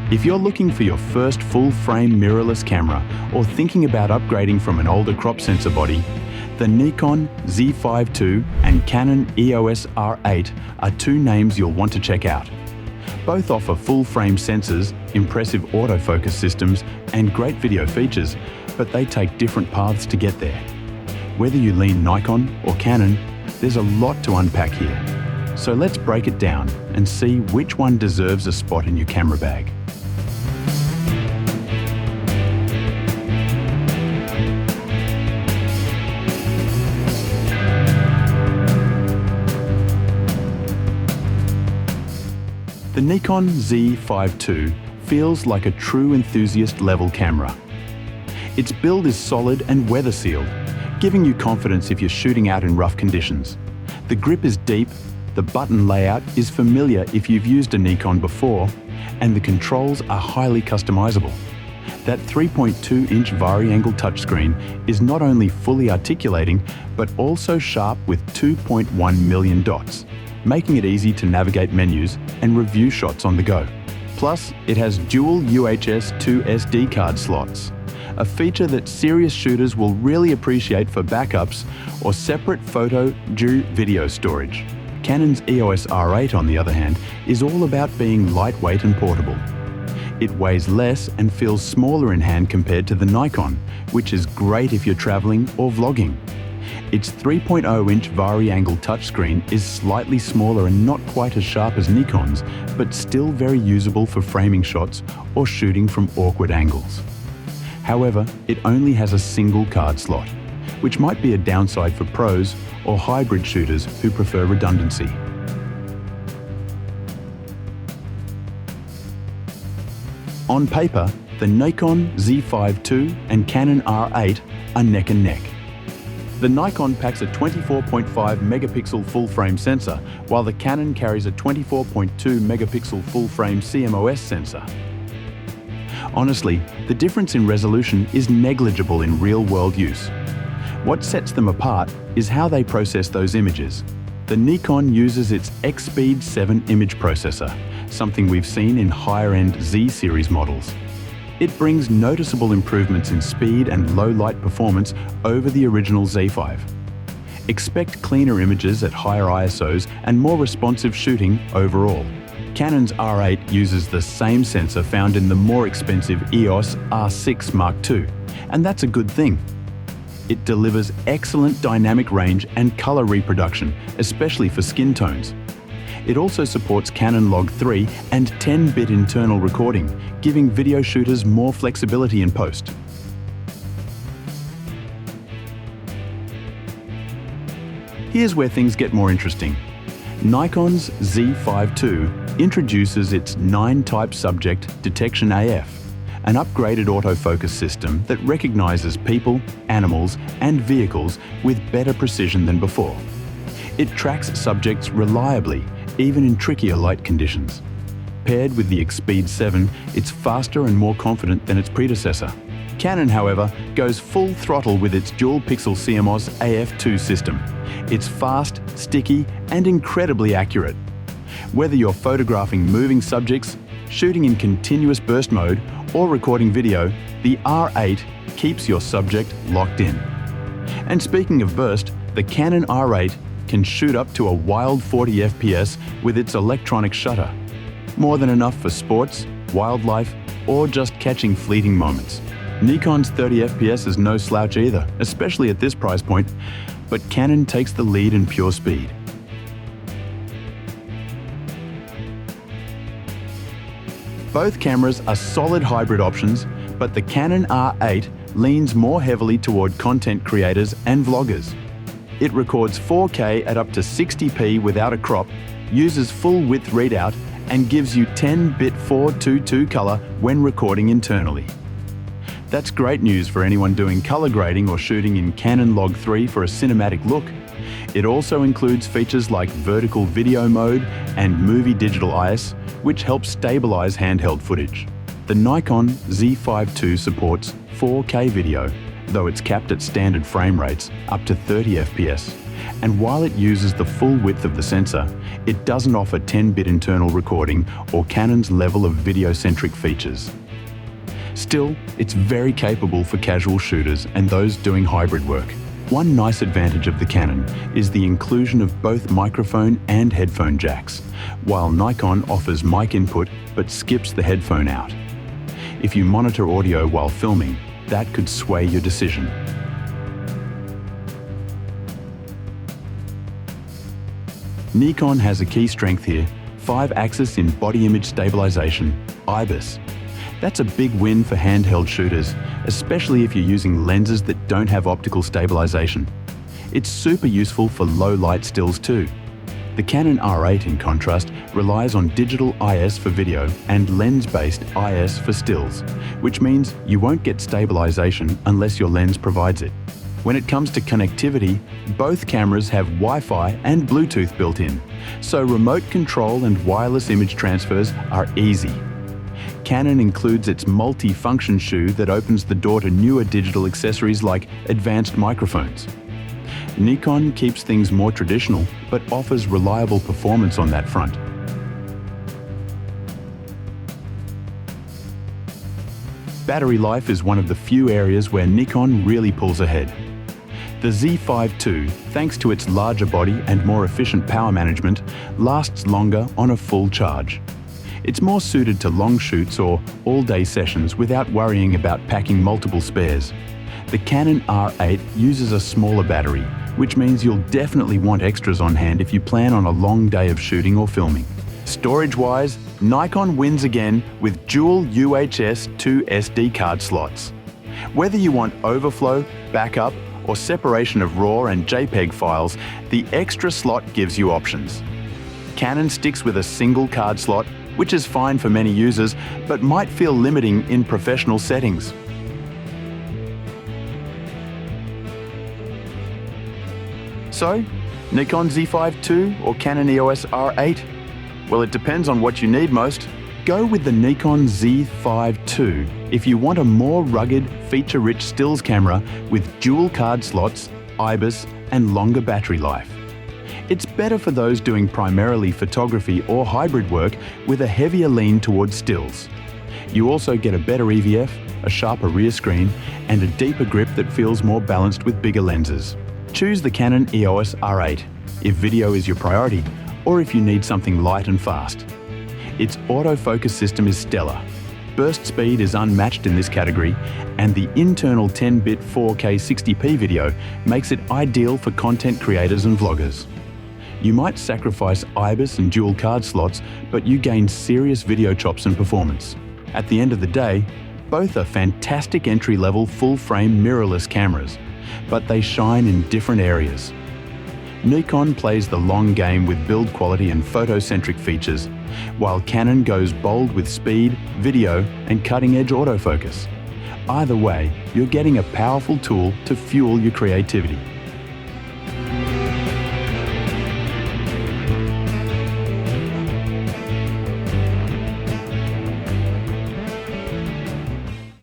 If you're looking for your first full-frame mirrorless camera or thinking about upgrading from an older crop sensor body, the Nikon Z5 II and Canon EOS R8 are two names you'll want to check out. Both offer full-frame sensors, impressive autofocus systems, and great video features, but they take different paths to get there. Whether you lean Nikon or Canon, there's a lot to unpack here. So let's break it down and see which one deserves a spot in your camera bag. The Nikon Z5 II feels like a true enthusiast-level camera. Its build is solid and weather-sealed, giving you confidence if you're shooting out in rough conditions. The grip is deep, the button layout is familiar if you've used a Nikon before, and the controls are highly customizable. That 3.2-inch vari-angle touchscreen is not only fully articulating, but also sharp with 2.1 million dots, making it easy to navigate menus and review shots on the go. Plus, it has dual UHS 2 SD card slots, a feature that serious shooters will really appreciate for backups or separate video storage. Canon's EOS R8, on the other hand, is all about being lightweight and portable. It weighs less and feels smaller in hand compared to the Nikon, which is great if you're traveling or vlogging. Its 3.0-inch vari-angle touchscreen is slightly smaller and not quite as sharp as Nikon's, but still very usable for framing shots or shooting from awkward angles. However, it only has a single card slot, which might be a downside for pros or hybrid shooters who prefer redundancy. On paper, the Nikon Z5 II and Canon R8 are neck and neck. The Nikon packs a 24.5 megapixel full-frame sensor, while the Canon carries a 24.2 megapixel full-frame CMOS sensor. Honestly, the difference in resolution is negligible in real-world use. What sets them apart is how they process those images. The Nikon uses its X-Speed 7 image processor, something we've seen in higher-end Z-series models. It brings noticeable improvements in speed and low-light performance over the original Z5. Expect cleaner images at higher ISOs and more responsive shooting overall. Canon's R8 uses the same sensor found in the more expensive EOS R6 Mark II, and that's a good thing. It delivers excellent dynamic range and color reproduction, especially for skin tones. It also supports Canon Log 3 and 10-bit internal recording, giving video shooters more flexibility in post. Here's where things get more interesting. Nikon's Z5 II introduces its 9-type subject detection AF, an upgraded autofocus system that recognizes people, animals, and vehicles with better precision than before. It tracks subjects reliably, even in trickier light conditions. Paired with the X-Speed 7, it's faster and more confident than its predecessor. Canon, however, goes full throttle with its dual-pixel CMOS AF2 system. It's fast, sticky, and incredibly accurate. Whether you're photographing moving subjects, shooting in continuous burst mode, or recording video, the R8 keeps your subject locked in. And speaking of burst, the Canon R8 can shoot up to a wild 40 FPS with its electronic shutter. More than enough for sports, wildlife, or just catching fleeting moments. Nikon's 30 FPS is no slouch either, especially at this price point, but Canon takes the lead in pure speed. Both cameras are solid hybrid options, but the Canon R8 leans more heavily toward content creators and vloggers. It records 4K at up to 60p without a crop, uses full-width readout, and gives you 10-bit 4:2:2 color when recording internally. That's great news for anyone doing color grading or shooting in Canon Log 3 for a cinematic look. It also includes features like vertical video mode and movie digital IS, which helps stabilize handheld footage. The Nikon Z5 II supports 4K video, though it's capped at standard frame rates up to 30 FPS, And while it uses the full width of the sensor, it doesn't offer 10-bit internal recording or Canon's level of video-centric features. Still, it's very capable for casual shooters and those doing hybrid work. One nice advantage of the Canon is the inclusion of both microphone and headphone jacks, while Nikon offers mic input but skips the headphone out. If you monitor audio while filming, that could sway your decision. Nikon has a key strength here: 5-axis in body image stabilization, IBIS. That's a big win for handheld shooters, especially if you're using lenses that don't have optical stabilization. It's super useful for low light stills too. The Canon R8, in contrast, relies on digital IS for video and lens-based IS for stills, which means you won't get stabilization unless your lens provides it. When it comes to connectivity, both cameras have Wi-Fi and Bluetooth built in, so remote control and wireless image transfers are easy. Canon includes its multi-function shoe that opens the door to newer digital accessories like advanced microphones. Nikon keeps things more traditional, but offers reliable performance on that front. Battery life is one of the few areas where Nikon really pulls ahead. The Z5 II, thanks to its larger body and more efficient power management, lasts longer on a full charge. It's more suited to long shoots or all-day sessions without worrying about packing multiple spares. The Canon R8 uses a smaller battery, which means you'll definitely want extras on hand if you plan on a long day of shooting or filming. Storage-wise, Nikon wins again with dual UHS 2 SD card slots. Whether you want overflow, backup, or separation of RAW and JPEG files, the extra slot gives you options. Canon sticks with a single card slot, which is fine for many users, but might feel limiting in professional settings. So, Nikon Z5 II or Canon EOS R8? Well, it depends on what you need most. Go with the Nikon Z5 II if you want a more rugged, feature-rich stills camera with dual card slots, IBIS, and longer battery life. It's better for those doing primarily photography or hybrid work with a heavier lean towards stills. You also get a better EVF, a sharper rear screen, and a deeper grip that feels more balanced with bigger lenses. Choose the Canon EOS R8 if video is your priority or if you need something light and fast. Its autofocus system is stellar. Burst speed is unmatched in this category, and the internal 10-bit 4K 60p video makes it ideal for content creators and vloggers. You might sacrifice IBIS and dual card slots, but you gain serious video chops and performance. At the end of the day, both are fantastic entry-level full-frame mirrorless cameras, but they shine in different areas. Nikon plays the long game with build quality and photocentric features, while Canon goes bold with speed, video, and cutting-edge autofocus. Either way, you're getting a powerful tool to fuel your creativity.